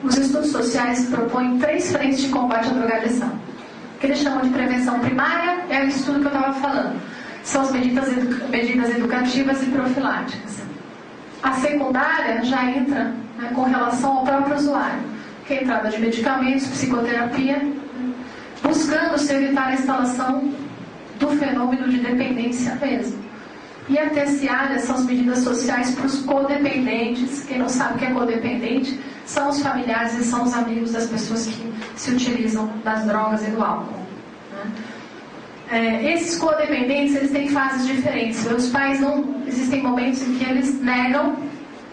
Os estudos sociais propõem 3 frentes de combate à drogadição. O que eles chamam de prevenção primária é o estudo que eu estava falando. São as medidas educativas e profiláticas. A secundária já entra com relação ao próprio usuário, que é a entrada de medicamentos, psicoterapia, buscando se evitar a instalação do fenômeno de dependência mesmo. E a terciária são as medidas sociais para os codependentes. Quem não sabe o que é codependente são os familiares e são os amigos das pessoas que se utilizam das drogas e do álcool. Esses codependentes, eles têm fases diferentes. Os pais não... Existem momentos em que eles negam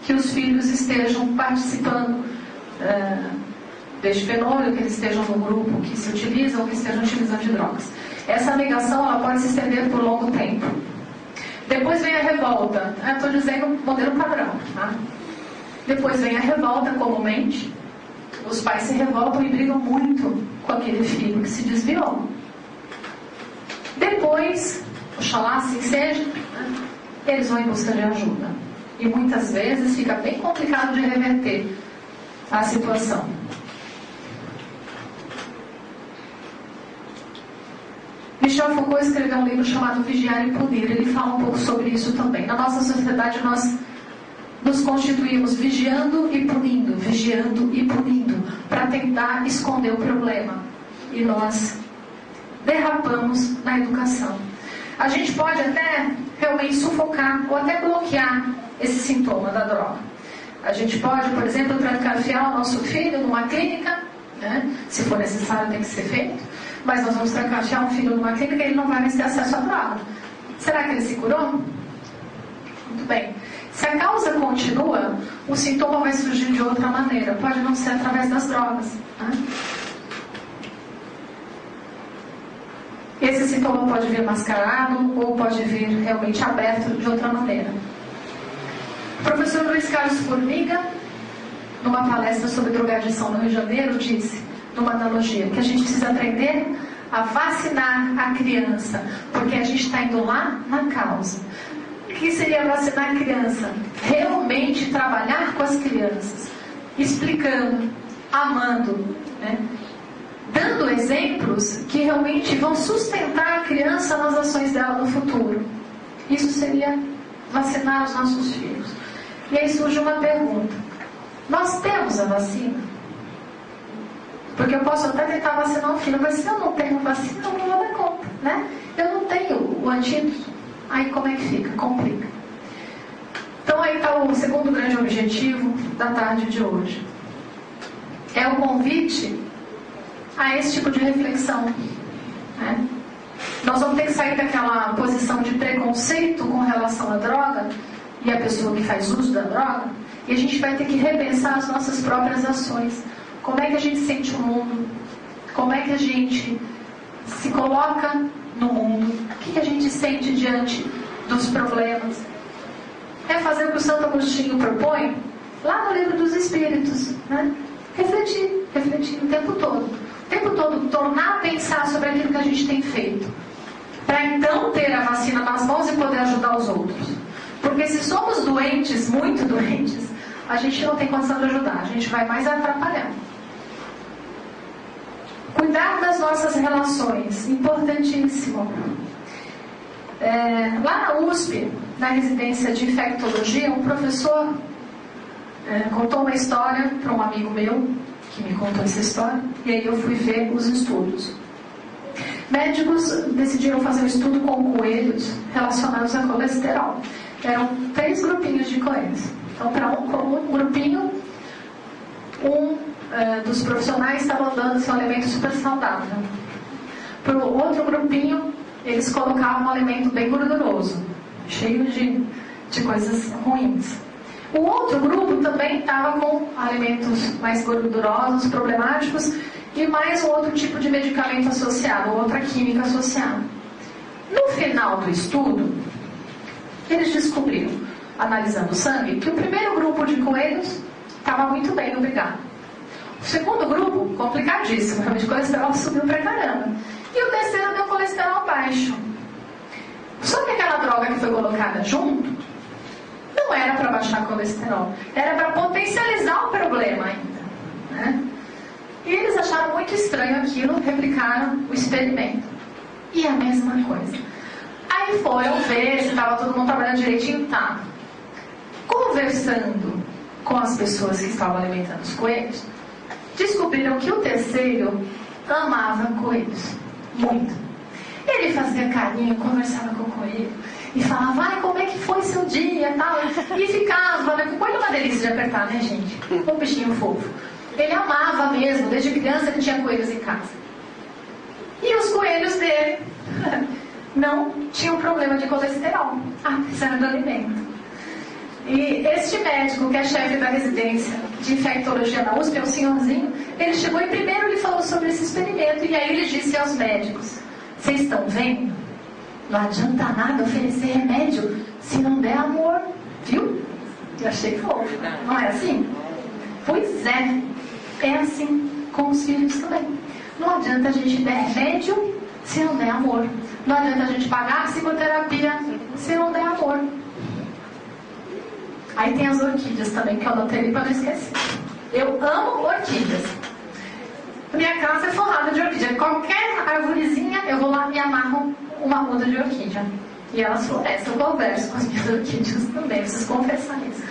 que os filhos estejam participando deste fenômeno, que eles estejam no grupo que se utilizam ou que estejam utilizando de drogas. Essa negação ela pode se estender por longo tempo. Depois vem a revolta. Estou dizendo modelo padrão. Tá? Depois vem a revolta comumente. Os pais se revoltam e brigam muito com aquele filho que se desviou. Depois, oxalá assim seja, eles vão em busca de ajuda. E muitas vezes fica bem complicado de reverter a situação. Michel Foucault escreveu um livro chamado Vigiar e Punir. Ele fala um pouco sobre isso também. Na nossa sociedade nós nos constituímos vigiando e punindo, para tentar esconder o problema. E nós derrapamos na educação. A gente pode até realmente sufocar ou até bloquear esse sintoma da droga. A gente pode, por exemplo, trancafiar o nosso filho numa clínica, né? Se for necessário tem que ser feito, mas nós vamos trancafiar um filho numa clínica e ele não vai mais ter acesso à droga. Será que ele se curou? Muito bem. Se a causa continua, o sintoma vai surgir de outra maneira. Pode não ser através das drogas. Tá? Esse sintoma pode vir mascarado ou pode vir realmente aberto de outra maneira. O professor Luiz Carlos Formiga, numa palestra sobre drogadição no Rio de Janeiro, disse, numa analogia, que a gente precisa aprender a vacinar a criança, porque a gente está indo lá na causa. O que seria vacinar a criança? Realmente trabalhar com as crianças, explicando, amando, né? Dando exemplos que realmente vão sustentar a criança nas ações dela no futuro. Isso seria vacinar os nossos filhos. E aí surge uma pergunta: nós temos a vacina? Porque eu posso até tentar vacinar um filho, mas se eu não tenho vacina, eu não vou dar conta, né? Eu não tenho o antídoto. Aí como é que fica? Complica. Então aí está o segundo grande objetivo da tarde de hoje. É o convite a esse tipo de reflexão, né? Nós vamos ter que sair daquela posição de preconceito com relação à droga e a pessoa que faz uso da droga, e a gente vai ter que repensar as nossas próprias ações. Como é que a gente sente o mundo? Como é que a gente se coloca no mundo? O que a gente sente diante dos problemas? É fazer o que o Santo Agostinho propõe lá no Livro dos Espíritos, né? Refletir o tempo todo. O tempo todo tornar a pensar sobre aquilo que a gente tem feito, para então ter a vacina nas mãos e poder ajudar os outros. Porque se somos doentes, muito doentes, a gente não tem condição de ajudar, a gente vai mais atrapalhar. Cuidar das nossas relações, importantíssimo. Lá na USP, na residência de infectologia, um professor contou uma história para um amigo meu, que me contou essa história, e aí eu fui ver os estudos. Médicos decidiram fazer um estudo com coelhos relacionados a colesterol. Eram 3 grupinhos de coelhos. Então, para um grupinho, dos profissionais estavam dando seu alimento super saudável. Para o outro grupinho, eles colocavam um alimento bem gorduroso, cheio de coisas ruins. O outro grupo também estava com alimentos mais gordurosos, problemáticos, e mais um outro tipo de medicamento associado, outra química associada. No final do estudo, eles descobriram, analisando o sangue, que o primeiro grupo de coelhos estava muito bem, obrigado. O segundo grupo, complicadíssimo, realmente o colesterol subiu pra caramba. E o terceiro deu colesterol baixo. Só que aquela droga que foi colocada junto, não era para baixar colesterol, era para potencializar o problema ainda, né? E eles acharam muito estranho aquilo, replicaram o experimento. E a mesma coisa. Aí foram ver se estava todo mundo trabalhando direitinho, tá. Conversando com as pessoas que estavam alimentando os coelhos, descobriram que o terceiro amava coelhos, muito. Ele fazia carinho, conversava com o coelho e falava, ai, como é que foi seu dia e tal. E ficava, né? O coelho é uma delícia de apertar, né, gente? Um bichinho fofo. Ele amava mesmo, desde criança ele tinha coelhos em casa. E os coelhos dele não tinham problema de colesterol, apesar do alimento. E este médico, que é chefe da residência de infectologia na USP, é um senhorzinho, ele chegou e primeiro ele falou sobre esse experimento, e aí ele disse aos médicos, vocês estão vendo? Não adianta nada oferecer remédio se não der amor, viu? Eu achei fofo, não é assim? Pois é assim com os filhos também. Não adianta a gente dar remédio se não der amor. Não adianta a gente pagar psicoterapia se não der amor. Aí tem as orquídeas também, que eu anotei ali para não esquecer. Eu amo orquídeas. Minha casa é forrada de orquídea. Qualquer arvorezinha, eu vou lá e amarro uma muda de orquídea. E elas florescem. Eu converso com as minhas orquídeas também, preciso confessar isso.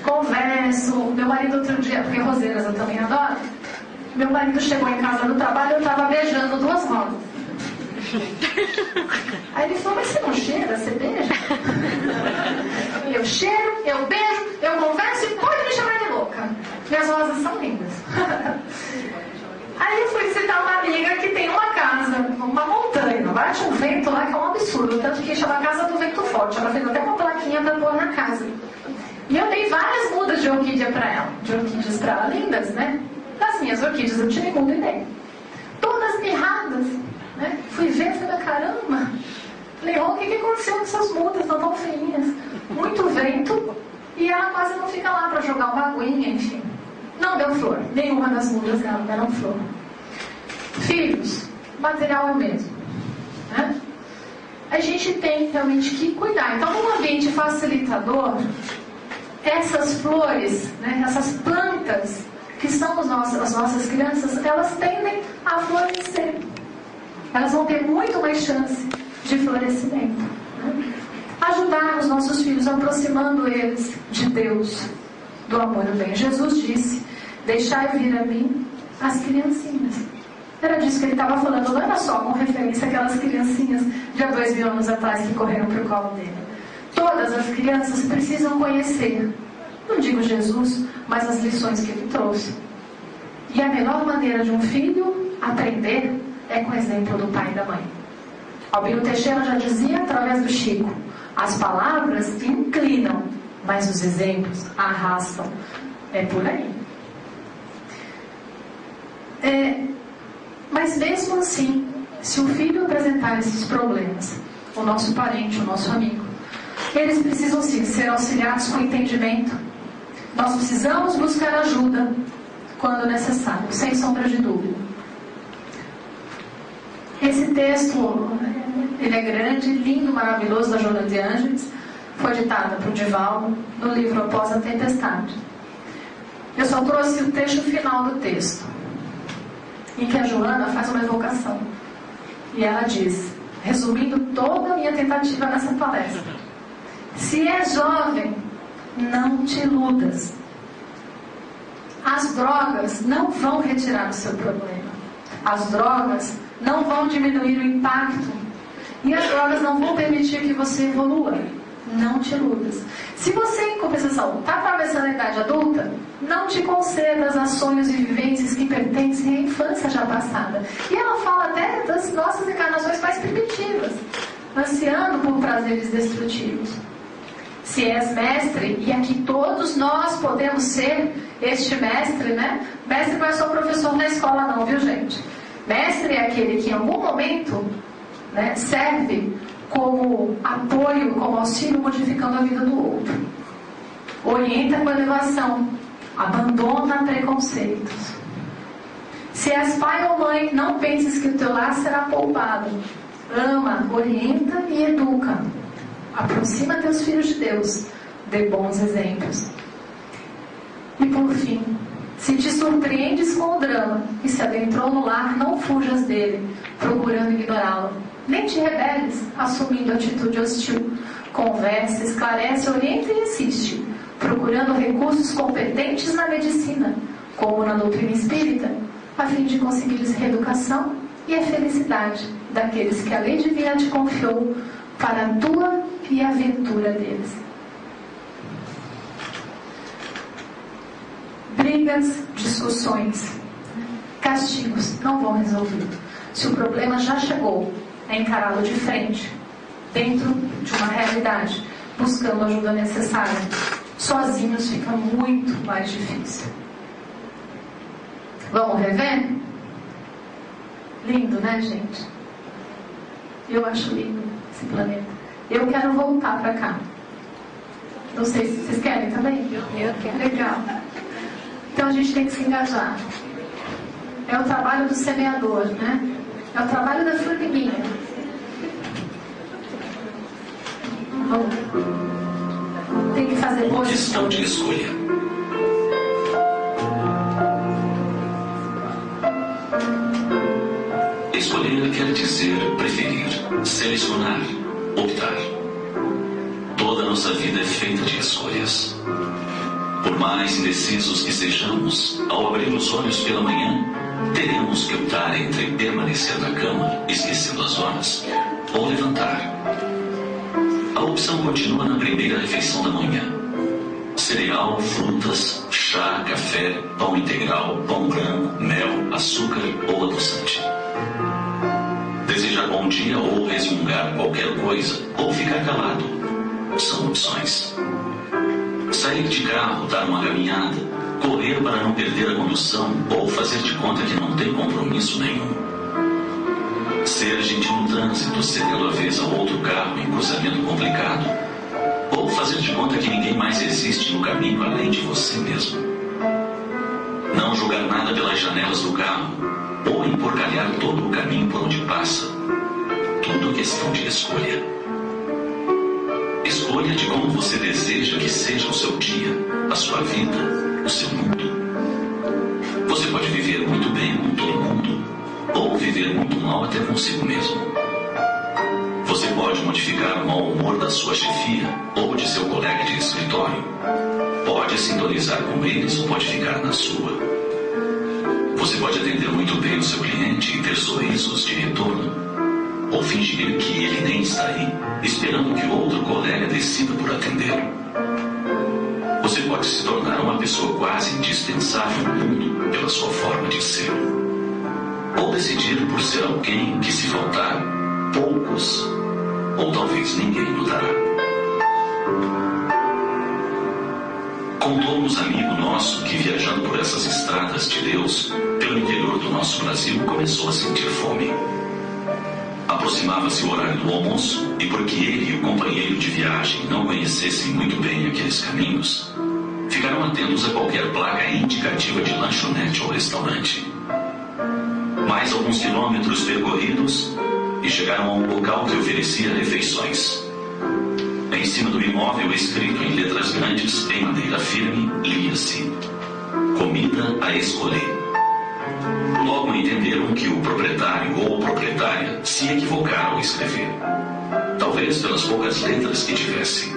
Converso. Meu marido outro dia, porque roseiras eu também adoro. Meu marido chegou em casa do trabalho e eu estava beijando 2 rosas. Aí ele falou, mas você não cheira? Você beija? Eu cheiro, eu beijo, eu converso e pode me chamar de louca. Minhas rosas são lindas. Aí eu fui visitar uma amiga que tem uma casa, uma montanha. Bate um vento lá que é um absurdo. Tanto que chama Casa do Vento Forte. Ela fez até uma plaquinha para pôr na casa. E eu dei várias mudas de orquídea para ela. De orquídeas para ela, lindas, né? Das minhas orquídeas eu tirei muda e dei. Todas mirradas, né? Fui ver, falei, caramba. Falei, o que aconteceu com essas mudas? Estão tão feinhas. Muito vento. E ela quase não fica lá para jogar uma aguinha, enfim. Não deu flor. Nenhuma das mudas dela deram flor. Filhos, o material é o mesmo, né? A gente tem realmente que cuidar. Então, num ambiente facilitador, essas flores, né, essas plantas que são as nossas crianças, elas tendem a florescer. Elas vão ter muito mais chance de florescimento, né? Ajudar os nossos filhos, aproximando eles de Deus, do amor e do bem. Jesus disse, deixai vir a mim as criancinhas. Era disso que ele estava falando, não era só com referência àquelas criancinhas de há 2000 anos atrás que correram para o colo dele. Todas as crianças precisam conhecer, não digo Jesus, mas as lições que ele trouxe. E a melhor maneira de um filho aprender é com o exemplo do pai e da mãe. Albino Teixeira já dizia através do Chico, as palavras inclinam, mas os exemplos arrastam. É por aí. Mas mesmo assim, se o filho apresentar esses problemas, o nosso parente, o nosso amigo, eles precisam sim ser auxiliados com entendimento. Nós precisamos buscar ajuda quando necessário, sem sombra de dúvida. Esse texto, ele é grande, lindo, maravilhoso, da Joana de Ângeles, foi ditado por Divaldo no livro Após a Tempestade. Eu só trouxe o trecho final do texto, em que a Joana faz uma evocação. E ela diz, resumindo toda a minha tentativa nessa palestra, se é jovem, não te iludas. As drogas não vão retirar o seu problema. As drogas não vão diminuir o impacto. E as drogas não vão permitir que você evolua. Não te iludas. Se você, em compensação, está atravessando a idade adulta, não te concedas a sonhos e vivências que pertencem à infância já passada. E ela fala até das nossas encarnações mais primitivas, ansiando por prazeres destrutivos. Se és mestre, e aqui todos nós podemos ser este mestre, né? Mestre não é só professor na escola não, viu gente? Mestre é aquele que em algum momento, né, serve como apoio, como auxílio, modificando a vida do outro. Orienta com elevação, abandona preconceitos. Se és pai ou mãe, não penses que o teu lar será poupado. Ama, orienta e educa. Aproxima teus filhos de Deus, dê bons exemplos. E por fim, se te surpreendes com o drama e se adentrou no lar, não fujas dele, procurando ignorá-lo. Nem te rebeles, assumindo atitude hostil. Conversa, esclarece, orienta e assiste, procurando recursos competentes na medicina, como na doutrina espírita, a fim de conseguires reeducação e a felicidade daqueles que a lei divina te confiou para a tua e a ventura deles. Brigas, discussões, castigos não vão resolver. Se o problema já chegou, é encará-lo de frente, dentro de uma realidade, buscando a ajuda necessária. Sozinhos fica muito mais difícil. Vamos rever? Lindo, né, gente? Eu acho lindo esse planeta. Eu quero voltar para cá. Não sei se vocês querem também? Eu quero. Legal. Então a gente tem que se engajar. É o trabalho do semeador, né? É o trabalho da formiguinha. Tem que fazer boa questão de escolha. Escolher quer dizer preferir, selecionar, optar. Toda a nossa vida é feita de escolhas. Por mais indecisos que sejamos, ao abrir os olhos pela manhã, teremos que optar entre permanecer na cama, esquecendo as horas, ou levantar. A opção continua na primeira refeição da manhã. cereal, frutas, chá, café, pão integral, pão branco, mel, açúcar ou adoçante. Desejar bom dia ou resmungar qualquer coisa, ou ficar calado, são opções. Sair de carro, dar uma caminhada, correr para não perder a condução ou fazer de conta que não tem compromisso nenhum. Ser gentil no trânsito, cedendo a vez a outro carro em cruzamento complicado, ou fazer de conta que ninguém mais existe no caminho além de você mesmo. Não jogar nada pelas janelas do carro, ou emporcalhar todo o caminho por onde passa. Tudo questão de escolha. Escolha de como você deseja que seja o seu dia, a sua vida, o seu mundo. Você pode viver muito bem com todo mundo, ou viver muito mal até consigo mesmo. Você pode modificar o mau humor da sua chefia ou de seu colega de escritório. Pode sintonizar com eles ou pode ficar na sua. Você pode atender muito bem o seu cliente e ter sorrisos de retorno. Ou fingir que ele nem está aí, esperando que outro colega decida por atendê-lo. Você pode se tornar uma pessoa quase indispensável no mundo pela sua forma de ser. Ou decidir por ser alguém que, se faltar, poucos, ou talvez ninguém notará. Contou-nos amigo nosso que, viajando por essas estradas de Deus, pelo interior do nosso Brasil, começou a sentir fome. Aproximava-se o horário do almoço e, porque ele e o companheiro de viagem não conhecessem muito bem aqueles caminhos, ficaram atentos a qualquer placa indicativa de lanchonete ou restaurante. Mais alguns quilômetros percorridos e chegaram a um local que oferecia refeições. Em cima do imóvel, escrito em letras grandes, em madeira firme, lia-se: comida a escolher. Logo entenderam que o proprietário ou proprietária se equivocaram ao escrever. Talvez pelas poucas letras que tivesse.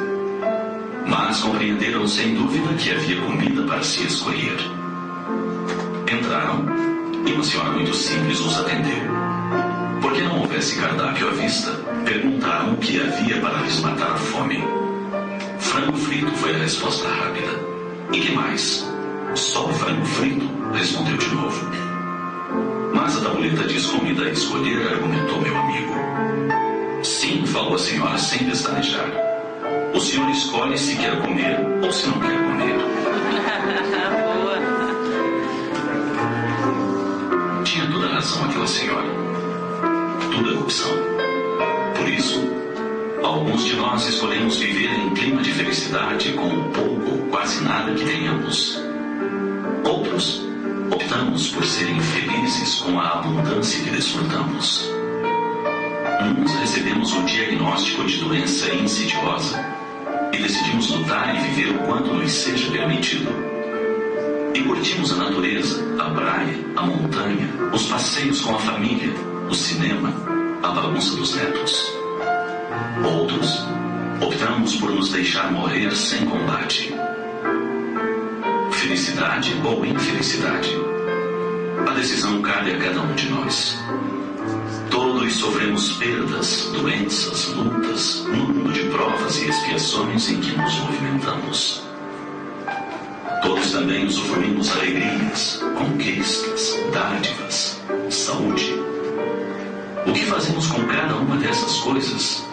Mas compreenderam sem dúvida que havia comida para se escolher. Entraram e uma senhora muito simples os atendeu. Porque não houvesse cardápio à vista, perguntaram o que havia para lhes matar a fome. Frango frito foi a resposta rápida. E que mais? Só frango frito, respondeu de novo. Mas a tabuleta diz comida a escolher, argumentou meu amigo. Sim, falou a senhora sem pestanejar. O senhor escolhe se quer comer ou se não quer comer. Boa. Tinha toda a razão aquela senhora. Tudo é opção. Por isso, alguns de nós escolhemos viver em clima de felicidade com o pouco ou quase nada que tenhamos. Outros optamos por serem felizes com a abundância que desfrutamos. Uns recebemos o diagnóstico de doença insidiosa e decidimos lutar e viver o quanto nos seja permitido. E curtimos a natureza, a praia, a montanha, os passeios com a família, o cinema, a bagunça dos netos. Outros optamos por nos deixar morrer sem combate. Felicidade ou infelicidade? A decisão cabe a cada um de nós. Todos sofremos perdas, doenças, lutas, no mundo de provas e expiações em que nos movimentamos. Todos também usufruímos alegrias, conquistas, dádivas, saúde. O que fazemos com cada uma dessas coisas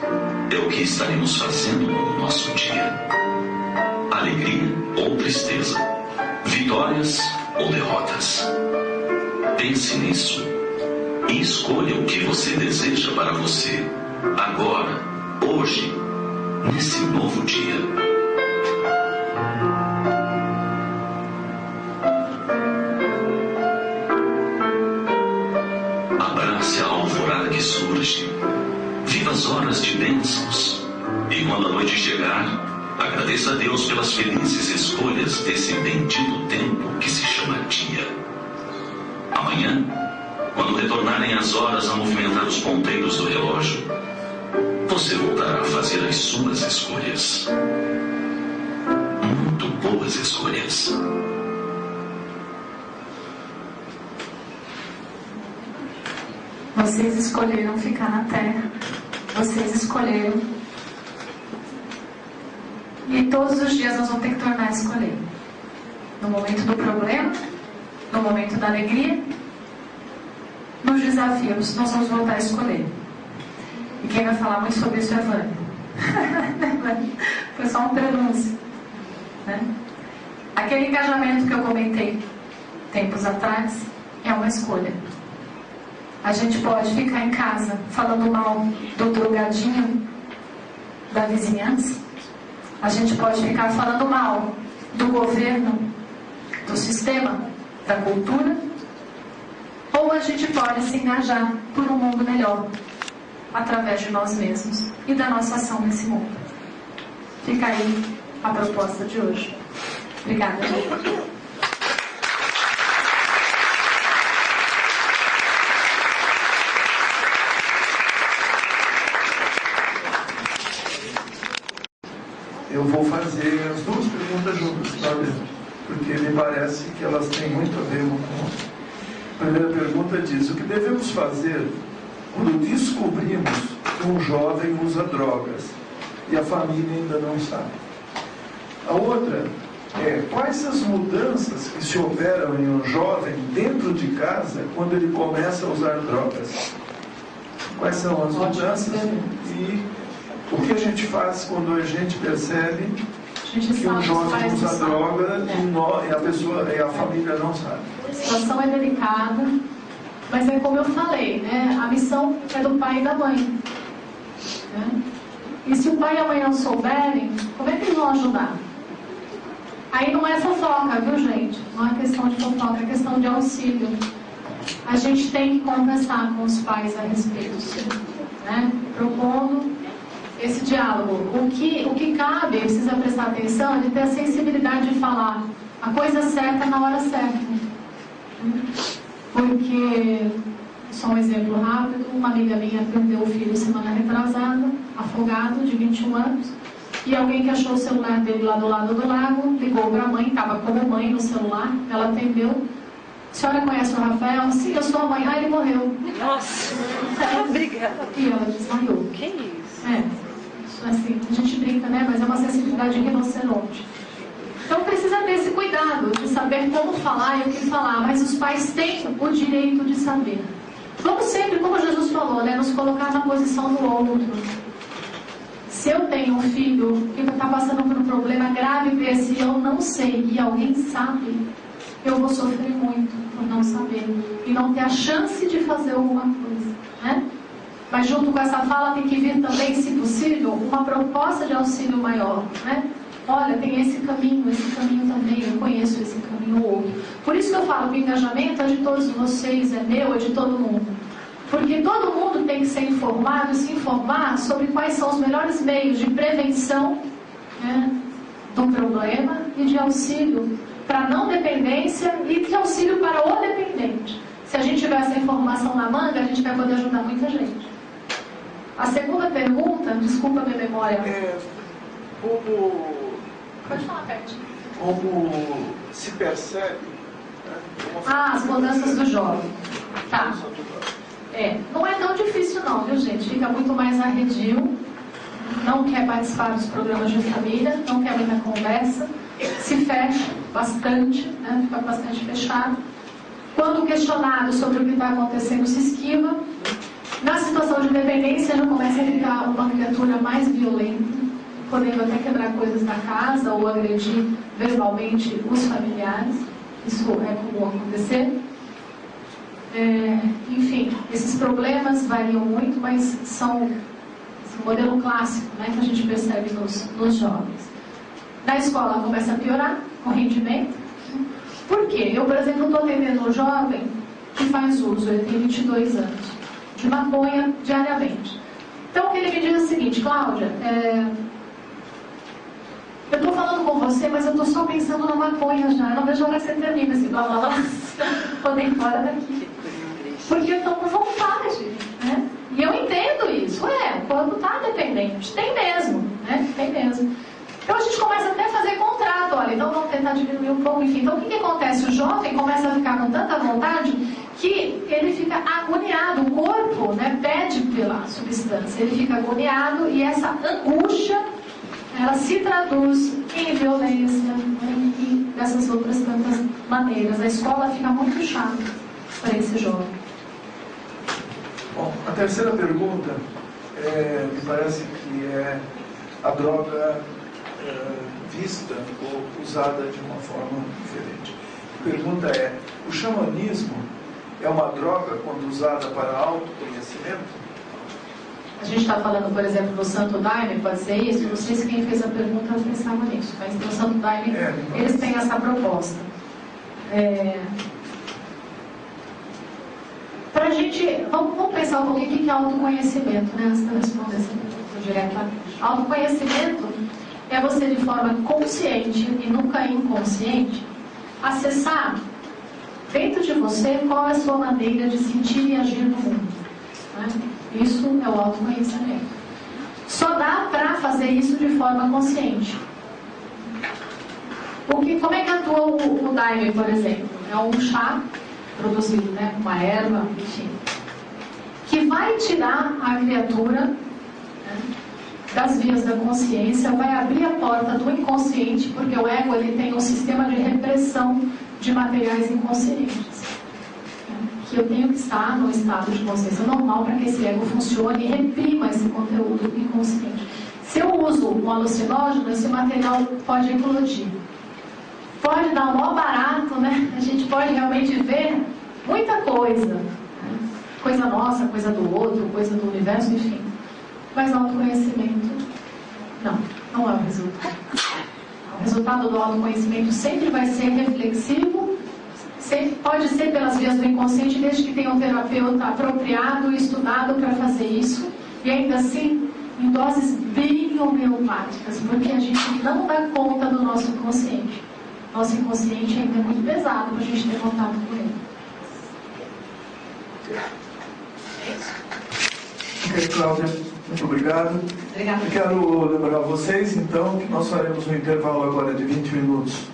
é o que estaremos fazendo no nosso dia. Alegria ou tristeza, vitórias ou derrotas. Pense nisso e escolha o que você deseja para você, agora, hoje, nesse novo dia. Abrace a alvorada que surge, viva as horas de bênçãos, e quando a noite chegar, agradeça a Deus pelas felizes escolhas desse bendito tempo que se chama dia. Amanhã, quando retornarem as horas a movimentar os ponteiros do relógio, você voltará a fazer as suas escolhas. Muito boas escolhas. Vocês escolheram ficar na Terra. Vocês escolheram. E todos os dias nós vamos ter que tornar escolher. No momento do problema, no momento da alegria, nos desafios, nós vamos voltar a escolher. E quem vai falar muito sobre isso é a Vânia. Foi só um prenúncio, né? Aquele engajamento que eu comentei tempos atrás é uma escolha. A gente pode ficar em casa falando mal do drogadinho da vizinhança. A gente pode ficar falando mal do governo, do sistema, da cultura. Ou a gente pode se engajar por um mundo melhor, através de nós mesmos e da nossa ação nesse mundo. Fica aí a proposta de hoje. Obrigada. Eu vou fazer as duas perguntas juntas, sabe? Porque me parece que elas têm muito a ver com a outra. A primeira pergunta diz: o que devemos fazer quando descobrimos que um jovem usa drogas e a família ainda não sabe? A outra é: quais as mudanças que se operam em um jovem dentro de casa quando ele começa a usar drogas? Quais são as mudanças e o que a gente faz quando a gente percebe que um jovem usa droga e a família não sabe? A situação é delicada, mas é como eu falei, né? A missão é do pai e da mãe, né? E se o pai e a mãe não souberem, como é que eles vão ajudar? Aí não é fofoca, viu, gente? Não é questão de fofoca, é questão de auxílio. A gente tem que conversar com os pais a respeito, né? Propondo esse diálogo. O que cabe, precisa prestar atenção, é de ter a sensibilidade de falar a coisa certa na hora certa. Porque, só um exemplo rápido, uma amiga minha perdeu o filho semana retrasada, afogado, de 21 anos, e alguém que achou o celular dele lá do lado do lago, ligou para a mãe, estava como mãe no celular, ela atendeu. A senhora conhece o Rafael? Sim, eu sou a mãe. Ah, ele morreu. Nossa, obrigada. E ela desmaiou. Que isso? Assim, a gente brinca, né? Mas é uma sensibilidade de rinoceronte. Então precisa ter esse cuidado de saber como falar e o que falar, mas os pais têm o direito de saber. Vamos sempre, como Jesus falou, né? Nos colocar na posição do outro. Se eu tenho um filho que está passando por um problema grave desse e eu não sei, e alguém sabe, eu vou sofrer muito por não saber e não ter a chance de fazer alguma coisa, né? Mas junto com essa fala tem que vir também, se possível, uma proposta de auxílio maior, né? Olha, tem esse caminho também, eu conheço esse caminho ou outro. Por isso que eu falo que o engajamento é de todos vocês, é meu, é de todo mundo. Porque todo mundo tem que ser informado e se informar sobre quais são os melhores meios de prevenção, né, do problema e de auxílio para não dependência e de auxílio para o dependente. Se a gente tiver essa informação na manga, a gente vai poder ajudar muita gente. A segunda pergunta, desculpa a minha memória. Pode falar, Pet. Como se percebe, né, as mudanças do jovem. Tá. Não é tão difícil não, viu, gente? Fica muito mais arredio, não quer participar dos programas de família, não quer muita conversa, se fecha bastante, né? Fica bastante fechado. Quando questionado sobre o que está acontecendo, se esquiva. Na situação de dependência, já começa a ficar uma criatura mais violenta, podendo até quebrar coisas na casa ou agredir verbalmente os familiares. Isso é comum acontecer. Enfim, esses problemas variam muito, mas são um modelo clássico, né, que a gente percebe nos jovens. Na escola começa a piorar o rendimento. Por quê? Eu, por exemplo, estou atendendo um jovem que faz uso, ele tem 22 anos, de maconha diariamente. Então, o que ele me diz é o seguinte: Cláudia, eu estou falando com você, mas eu estou só pensando na maconha já. Eu não vejo a hora que você termina, assim, blá blá blá, poder ir fora daqui. Porque eu estou com vontade, né? E eu entendo isso. O corpo está dependente. Tem mesmo, né? Tem mesmo. Então a gente começa até a fazer contrato. Olha, então vamos tentar diminuir um pouco, enfim. Então o que acontece? O jovem começa a ficar com tanta vontade que ele fica agoniado. O corpo, né, pede pela substância. Ele fica agoniado e essa angústia, ela se traduz em violência, dessas outras tantas maneiras. A escola fica muito chata para esse jovem. Bom, a terceira pergunta me parece que é a droga vista ou usada de uma forma diferente. A pergunta é: o xamanismo é uma droga quando usada para autoconhecimento? A gente está falando, por exemplo, do Santo Daime, pode ser isso? Não sei se quem fez a pergunta pensava nisso, mas no Santo Daime eles têm essa proposta. Para a gente, vamos pensar um pouquinho o que é autoconhecimento, né? Antes de eu responder essa pergunta diretamente. Autoconhecimento é você, de forma consciente e nunca inconsciente, acessar dentro de você qual é a sua maneira de sentir e agir no mundo, né? Isso é o autoconhecimento. Só dá para fazer isso de forma consciente. Como é que atua o Daime, por exemplo? É um chá produzido, né, uma erva, enfim, que vai tirar a criatura, né, das vias da consciência, vai abrir a porta do inconsciente, porque o ego ele tem um sistema de repressão de materiais inconscientes. Que eu tenho que estar no estado de consciência normal para que esse ego funcione e reprima esse conteúdo inconsciente. Se eu uso um alucinógeno, esse material pode eclodir. Pode dar um maior barato, né? A gente pode realmente ver muita coisa. Né? Coisa nossa, coisa do outro, coisa do universo, enfim. Mas autoconhecimento, não é o resultado. O resultado do autoconhecimento sempre vai ser reflexivo. Pode ser pelas vias do inconsciente, desde que tenha um terapeuta apropriado e estudado para fazer isso, e ainda assim em doses bem homeopáticas, porque a gente não dá conta do nosso inconsciente. Nosso inconsciente ainda é muito pesado para a gente ter contato com ele. Ok, Cláudia, muito obrigado. Obrigada. Eu quero lembrar vocês, então, que nós faremos um intervalo agora de 20 minutos